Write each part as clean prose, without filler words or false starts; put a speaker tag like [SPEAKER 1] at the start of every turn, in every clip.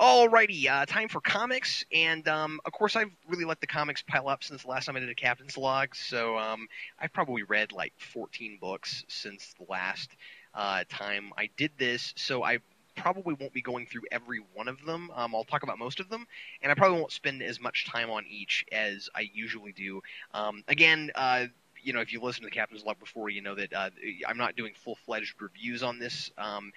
[SPEAKER 1] Alrighty, time for comics, and of course I've really let the comics pile up since the last time I did a Captain's Log, so I've probably read like 14 books since the last time I did this, so I probably won't be going through every one of them. I'll talk about most of them, and I probably won't spend as much time on each as I usually do. Again, if you listen to the Captain's Log before, you know that I'm not doing full-fledged reviews on this. I'm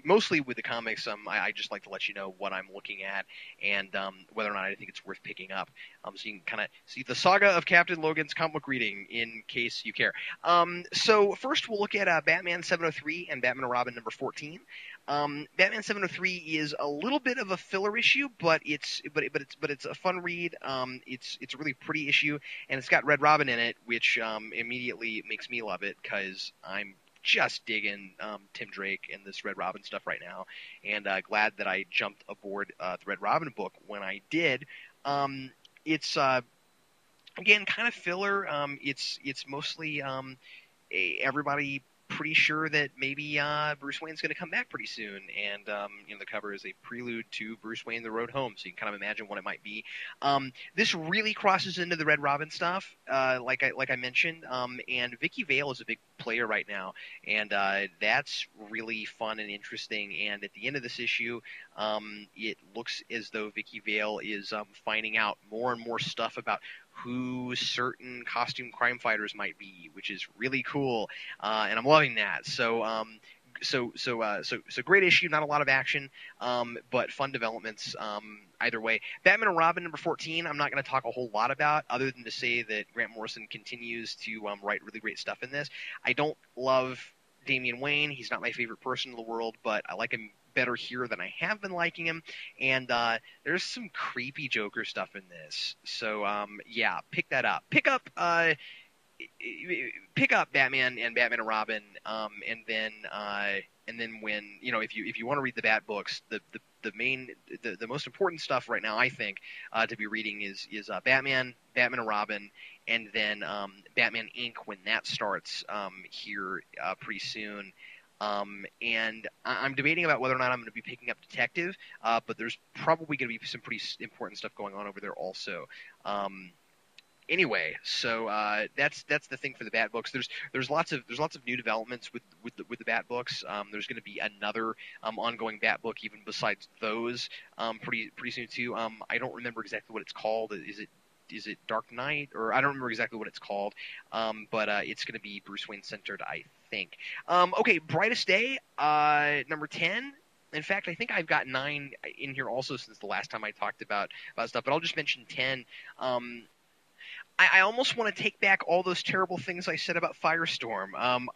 [SPEAKER 1] mostly with the comics. I just like to let you know what I'm looking at and whether or not I think it's worth picking up. So you can kind of see the saga of Captain Logan's comic book reading in case you care. So first we'll look at Batman 703 and Batman and Robin number 14. Batman 703 is a little bit of a filler issue, but it's a fun read. It's a really pretty issue, and it's got Red Robin in it, which immediately makes me love it because I'm just digging Tim Drake and this Red Robin stuff right now, and glad that I jumped aboard the Red Robin book when I did. It's again kind of filler. It's mostly everybody pretty sure that maybe Bruce Wayne's going to come back pretty soon, and the cover is a prelude to Bruce Wayne: The Road Home, so you can kind of imagine what it might be. This really crosses into the Red Robin stuff, like I mentioned, and Vicky Vale is a big player right now, and that's really fun and interesting. And at the end of this issue, it looks as though Vicky Vale is finding out more and more stuff about who certain costume crime fighters might be, which is really cool, and I'm loving that. So great issue, not a lot of action, but fun developments either way. Batman and Robin number 14, I'm not going to talk a whole lot about, other than to say that Grant Morrison continues to write really great stuff in this. I don't love Damian Wayne. He's not my favorite person in the world, but I like him better here than I have been liking him, and there's some creepy Joker stuff in this. So yeah, pick that up. Pick up Batman and Batman and Robin, and then when if you want to read the Bat books, the most important stuff right now, I think, to be reading is Batman and Robin, and then Batman Inc. when that starts here pretty soon. And I'm debating about whether or not I'm going to be picking up Detective, but there's probably going to be some pretty important stuff going on over there also. Anyway, so that's the thing for the Bat books. There's lots of new developments with the Bat books. There's going to be another ongoing Bat book even besides those pretty soon too. I don't remember exactly what it's called. Is it Dark Knight, or I don't remember exactly what it's called, but it's going to be Bruce Wayne centered, I think. Okay, Brightest Day, number 10. In fact, I think I've got 9 in here also since the last time I talked about stuff, but I'll just mention 10. I almost want to take back all those terrible things I said about Firestorm.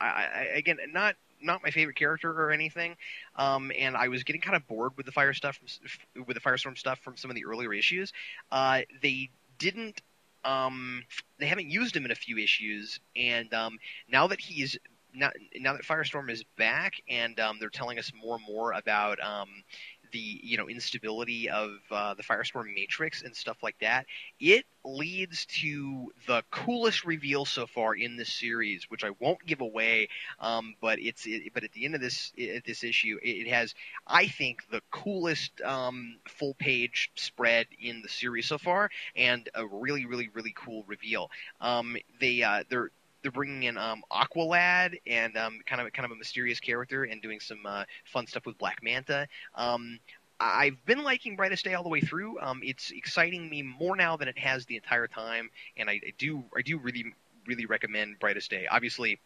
[SPEAKER 1] Again, not my favorite character or anything, and I was getting kind of bored with the Firestorm stuff from some of the earlier issues. They haven't used him in a few issues, and now that Firestorm is back, and they're telling us more and more about the instability of the Firestorm Matrix and stuff like that, it leads to the coolest reveal so far in this series, which I won't give away. But at the end of this issue, it has, I think, the coolest full page spread in the series so far, and a really, really, really cool reveal. They're bringing in Aqualad and kind of a mysterious character, and doing some fun stuff with Black Manta. I've been liking Brightest Day all the way through. It's exciting me more now than it has the entire time, and I do really, really recommend Brightest Day. Obviously,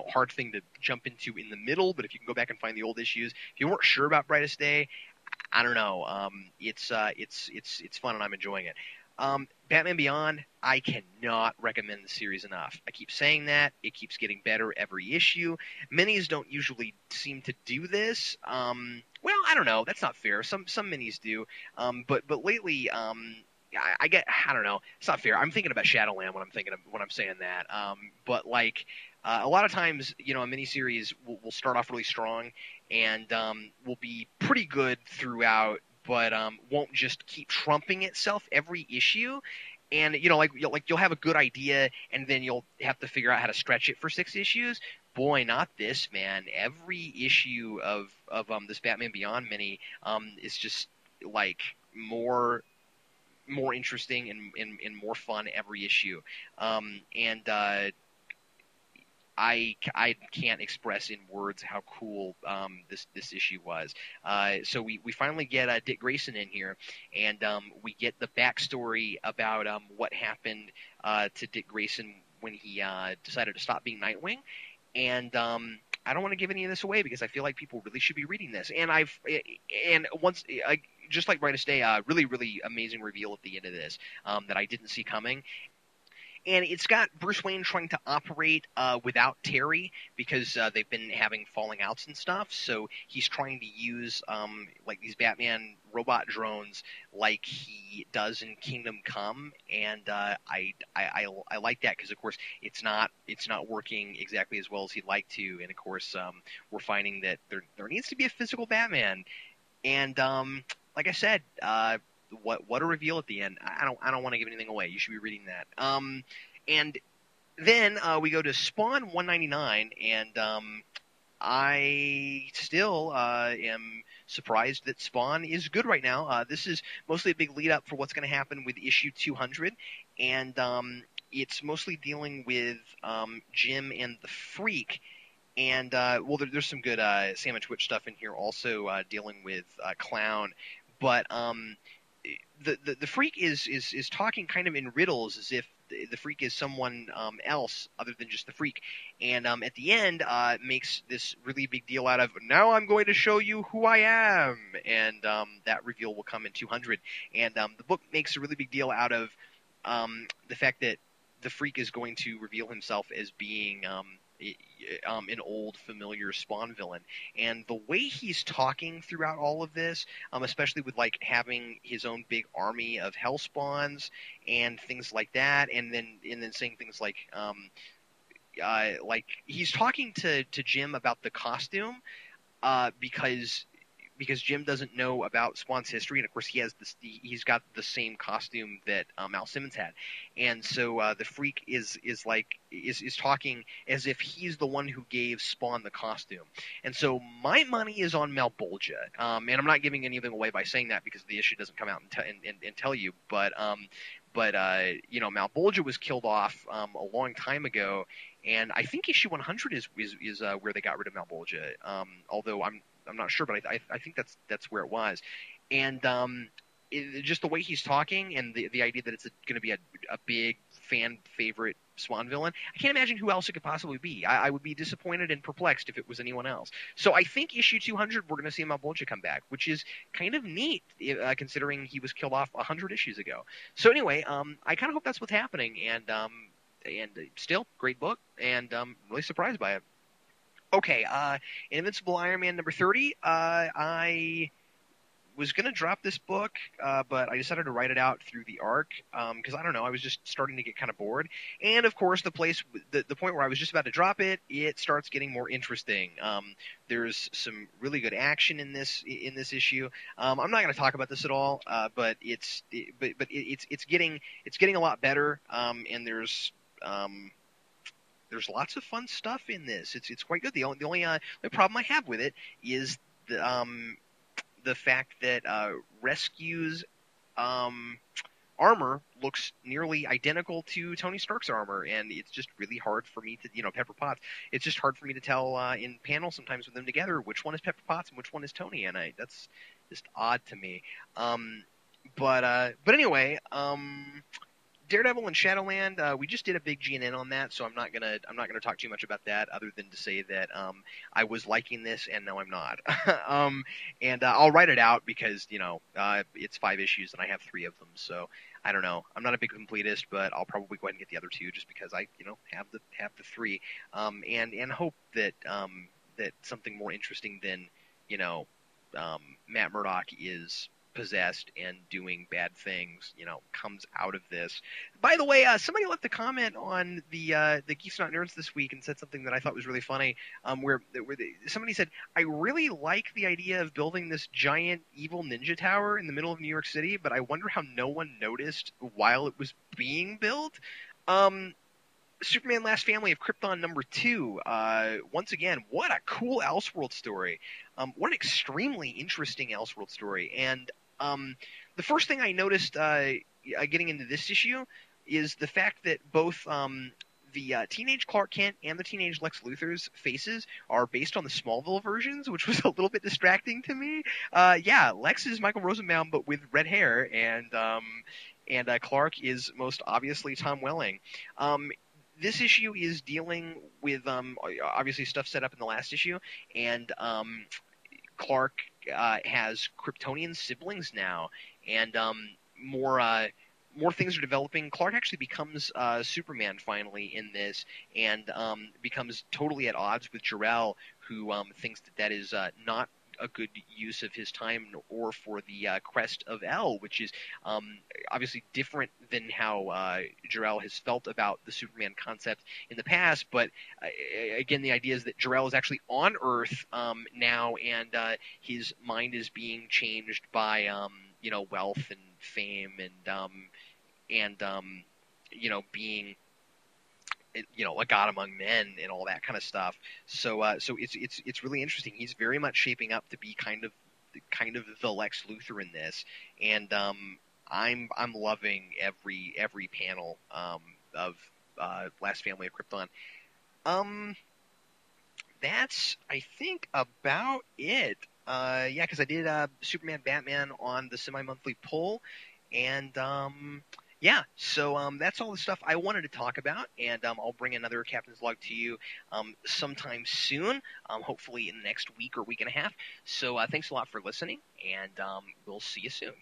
[SPEAKER 1] hard thing to jump into in the middle, but if you can go back and find the old issues, if you weren't sure about Brightest Day, I don't know. It's fun, and I'm enjoying it. Batman Beyond, I cannot recommend the series enough. I keep saying that. It keeps getting better every issue. Minis don't usually seem to do this. Well, I don't know. That's not fair. Some minis do. But lately, I don't know. It's not fair. I'm thinking about Shadowland when I'm saying that. But like, a lot of times, a miniseries will start off really strong and will be pretty good throughout, but won't just keep trumping itself every issue. And you'll have a good idea, and then you'll have to figure out how to stretch it for 6 issues. boy, not this, man. Every issue of this Batman Beyond mini is just like more interesting and more fun every issue. And I can't express in words how cool this issue was. So we finally get Dick Grayson in here, and we get the backstory about what happened to Dick Grayson when he decided to stop being Nightwing. And I don't want to give any of this away because I feel like people really should be reading this. And once just like Brightest Day, really amazing reveal at the end of this that I didn't see coming. And it's got Bruce Wayne trying to operate without Terry because they've been having falling outs and stuff. So he's trying to use like these Batman robot drones like he does in Kingdom Come, and I like that because of course it's not working exactly as well as he'd like to, and of course we're finding that there needs to be a physical Batman, and like I said. What a reveal at the end. I don't want to give anything away. You should be reading that. And then we go to Spawn 199, and I still am surprised that Spawn is good right now. This is mostly a big lead up for what's going to happen with issue 200, and it's mostly dealing with Jim and the Freak. And well, there's some good Sandwich Witch stuff in here also dealing with Clown, but the Freak is talking kind of in riddles as if the Freak is someone else other than just the Freak, and at the end makes this really big deal out of, now I'm going to show you who I am, and that reveal will come in 200, and the book makes a really big deal out of the fact that the Freak is going to reveal himself as being an old familiar Spawn villain, and the way he's talking throughout all of this, especially with like having his own big army of Hellspawns and things like that, and then saying things like he's talking to Jim about the costume because Jim doesn't know about Spawn's history, and of course he's got the same costume that Al Simmons had, and so the Freak is talking as if he's the one who gave Spawn the costume, and so my money is on Malbolgia, and I'm not giving anything away by saying that because the issue doesn't come out and tell you, but you know, Malbolgia was killed off a long time ago, and I think issue 100 is where they got rid of Malbolgia, although I'm not sure, but I think that's where it was, and just the way he's talking and the idea that it's going to be a big fan favorite Spawn villain, I can't imagine who else it could possibly be. I would be disappointed and perplexed if it was anyone else. So I think issue 200 we're going to see Malbolgia come back, which is kind of neat considering he was killed off 100 issues ago. So anyway, I kind of hope that's what's happening, and still great book, and really surprised by it. Okay, Invincible Iron Man number 30. I was going to drop this book, but I decided to write it out through the arc because, I don't know, I was just starting to get kind of bored. And, of course, the point where I was just about to drop it, it starts getting more interesting. There's some really good action in this issue. I'm not going to talk about this at all, but it's getting a lot better, and there's lots of fun stuff in this. It's quite good. The only problem I have with it is the fact that Rescue's armor looks nearly identical to Tony Stark's armor, and it's just really hard for me to, Pepper Potts. It's just hard for me to tell in panels sometimes with them together which one is Pepper Potts and which one is Tony, and that's just odd to me. But anyway. Daredevil and Shadowland, we just did a big GNN on that, so I'm not gonna talk too much about that, other than to say that I was liking this, and now I'm not. And I'll write it out because it's 5 issues and I have 3 of them, so I don't know. I'm not a big completist, but I'll probably go ahead and get the other 2 just because I have the 3, and hope that that something more interesting than Matt Murdock is possessed and doing bad things, comes out of this. By the way, somebody left a comment on the Geeks Not Nerds this week and said something that I thought was really funny, where somebody said, I really like the idea of building this giant evil ninja tower in the middle of New York City, but I wonder how no one noticed while it was being built. Superman Last Family of Krypton #2. Once again, what a cool Elseworld story. What an extremely interesting Elseworld story. And the first thing I noticed getting into this issue is the fact that both the teenage Clark Kent and the teenage Lex Luthor's faces are based on the Smallville versions, which was a little bit distracting to me. Yeah, Lex is Michael Rosenbaum, but with red hair, and Clark is most obviously Tom Welling. This issue is dealing with obviously stuff set up in the last issue, and Clark has Kryptonian siblings now, and more things are developing. Clark actually becomes Superman finally in this, and becomes totally at odds with Jor-El, who thinks that is not a good use of his time or for the crest of El, which is obviously different than how Jor-El has felt about the Superman concept in the past. But again, the idea is that Jor-El is actually on Earth now, and his mind is being changed by wealth and fame and being a god among men and all that kind of stuff. So it's really interesting. He's very much shaping up to be kind of the Lex Luthor in this, and I'm loving every panel of Last Family of Krypton. That's I think about it. Yeah, because I did Superman Batman on the semi-monthly pull, and yeah, so that's all the stuff I wanted to talk about, and I'll bring another Captain's Log to you sometime soon, hopefully in the next week or week and a half. So thanks a lot for listening, and we'll see you soon.